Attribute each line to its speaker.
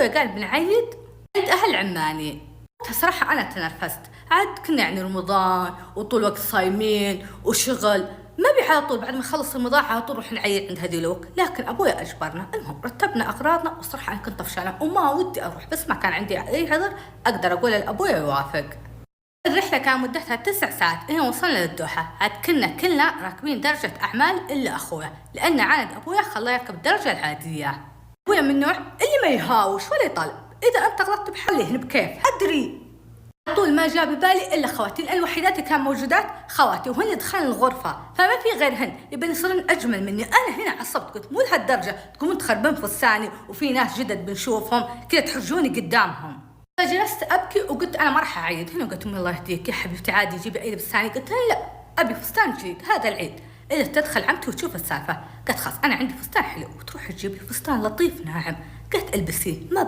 Speaker 1: قال بنعيد عند أهل عماني. صراحة أنا تنرفزت، عاد كنا يعني رمضان وطول الوقت صايمين وشغل، ما بي على طول بعد ما نخلص رمضان على طول نروح نعيد عند هذيلوك، لكن أبويا أجبرنا. المهم رتبنا أغراضنا، والصراحة أنا كنت طفشانة وما ودي أروح، بس ما كان عندي أي عذر أقدر أقول لأبويا يوافق. الرحلة كان مدتها 9 ساعات. هنا وصلنا للدوحة، عاد كلنا راكبين درجة أعمال إلا أخويا، لأن عاند أبويا خلاه يركب الدرجة العادية. أبويا من النوع اللي ما يهاوش ولا يطالب، إذا أنت غلطت بحليه بكيف أدري. طول ما جاء ببالي إلا خواتي، لأن الوحيدات اللي كان موجودات خواتي، وهن دخلن الغرفة فما في غيرهن، يبين يصيرن أجمل مني. أنا هنا عصبت، قلت مو لهالدرجة تقومون تخربون فستاني وفي ناس جدد بنشوفهم كذا تحرجوني قدامهم. فجلست أبكي وقلت أنا ما راح أعيد. هنا قلت أمي الله يهديك يا حبيبتي عادي جيبي أي فستاني. قلت لا أبي فستان جديد هذا العيد، إذا تدخل عمتي وتشوف السالفة. قالت خلاص أنا عندي فستان حلو وتروح تجيبي فستان لطيف ناعم. قلت البسيه ما